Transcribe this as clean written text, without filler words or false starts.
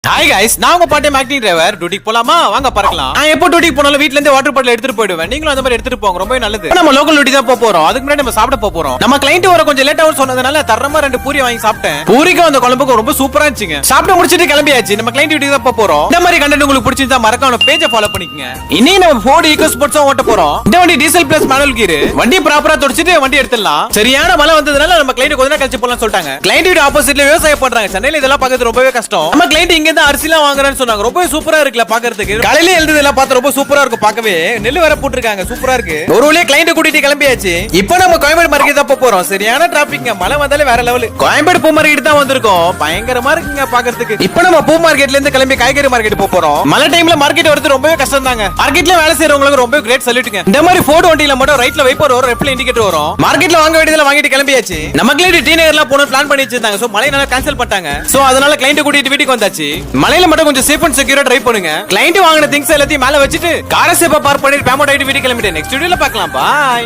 Hi guys, நான் உங்க பாட்டி மேக்னிக் டிரைவர். டியூட்டிக்கு போலாமா? வாங்க பறக்கலாம். நான் எப்போ டியூட்டிக்கு போனாலும் வீட்ல இருந்து வாட்டர் பாட்டில் எடுத்துட்டு போய்டுவேன். நீங்களும் அந்த மாதிரி எடுத்துட்டு போங்க, ரொம்ப நல்லது. நம்ம லோக்கல் டியூட்டி தான் போறோம். அதுக்கு முன்னாடி நம்ம சாப்பிட போறோம். நம்ம கிளையண்ட் வர கொஞ்சம் லேட் ஆகும் சொன்னதனால தரமா 2 பூரி வாங்கி சாப்பிட்டேன். பூரிக்கு அந்த குழம்புக்கு ரொம்ப சூப்பரா இருந்துச்சுங்க. சாப்பிட்டு முடிச்சிட்டு கிளம்பியாச்சு. நம்ம கிளையண்ட் டியூட்டி தான் போறோம். இந்த மாதிரி கண்டென்ட் உங்களுக்கு பிடிச்சிருந்தா மறக்காம பேஜை ஃபாலோ பண்ணிக்கங்க. இன்னைக்கு நம்ம ஃபோர்ட் ஈகோ ஸ்போர்ட்ஸ் ஓட்ட போறோம். இந்த வண்டி டீசல் பிளஸ் மேனுவல் கீர். வண்டி ப்ராப்பரா தொடச்சிட்டு வண்டி எடுத்துடலாம். சரியான மழை வந்ததுனால நம்ம கிளையண்ட் கொஞ்ச நேரம் கழிச்சு போலாம் சொல்லிட்டாங்க. கிளையண்ட் வீடு ஆப்போசிட்ல விவசாயம் பண்றாங்க. சென்னையில இதெல்லாம் பார்க்கிறது ரொம்பவே கஷ்டம். நம்ம கிளையண்ட் இங்க தான் அரிசிலாம் வாங்குறான்னு சொன்னாங்க. ரொம்ப சூப்பரா இருக்குல பாக்குறதுக்கு. காலையில எழுதுதெல்லாம் பார்த்து ரொம்ப சூப்பரா இருக்கும் பார்க்கவே. நெல்லு வர போட்டுருக்காங்க, சூப்பரா இருக்கு. ஒரு வழியா கிளையண்ட் கூட்டிட்டு கிளம்பியாச்சு. இப்போ நம்ம கோயம்பேடு மார்க்கெட் தான் போறோம். சரியான டிராபிக்ங்க, மழை வந்தாலே வேற லெவல். கோயம்பேடு பூ மார்க்கெட் தான் வந்திருக்கோம். பயங்கரமா இருக்குங்க பாக்குறதுக்கு. இப்போ நம்ம பூ மார்க்கெட்ல இருந்து கிளம்பி காய்கறி மார்க்கெட் போறோம். மழை டைம்ல மார்க்கெட் வரது ரொம்பவே கஷ்டம் தாங்க. மார்க்கெட்ல வேலை செய்யறவங்களுக்கு ரொம்ப கிரேட் சல்யூட்டுங்க. இந்த மாதிரி ஃபோர்ட் வண்டியில மட்டும் ரைட்ல வைப்பர் வரும், லெஃப்ட்ல இண்டிகேட்டர் வரும். மார்க்கெட்ல வாங்க வேண்டியதெல்லாம் வாங்கிட்டு கிளம்பியாச்சு. நமக்கு டி நகர்லாம் போணும் பிளான் பண்ணி வச்சிருந்தாங்க. சோ மழைனால கேன்சல் பண்ணிட்டாங்க. சோ அதனால கிளையண்ட் கூட்டிட்டு வீட்டுக்கு வந்தாச்சு. மழையில மட்டும் கொஞ்சம் சேஃப் அண்ட் செக்யூரா ட்ரை பண்ணுங்க. கிளையண்ட் வாங்கின திங்ஸ் எல்லாத்தையும் மேல வச்சுட்டு காரை சேஃபா பார்க் பண்ணிட்டு பேமெண்ட் ஆயிட்டு வீட்டுக்கு கிளம்பிட்டேன். நெக்ஸ்ட் வீடியோல பார்க்கலாம். பாய்.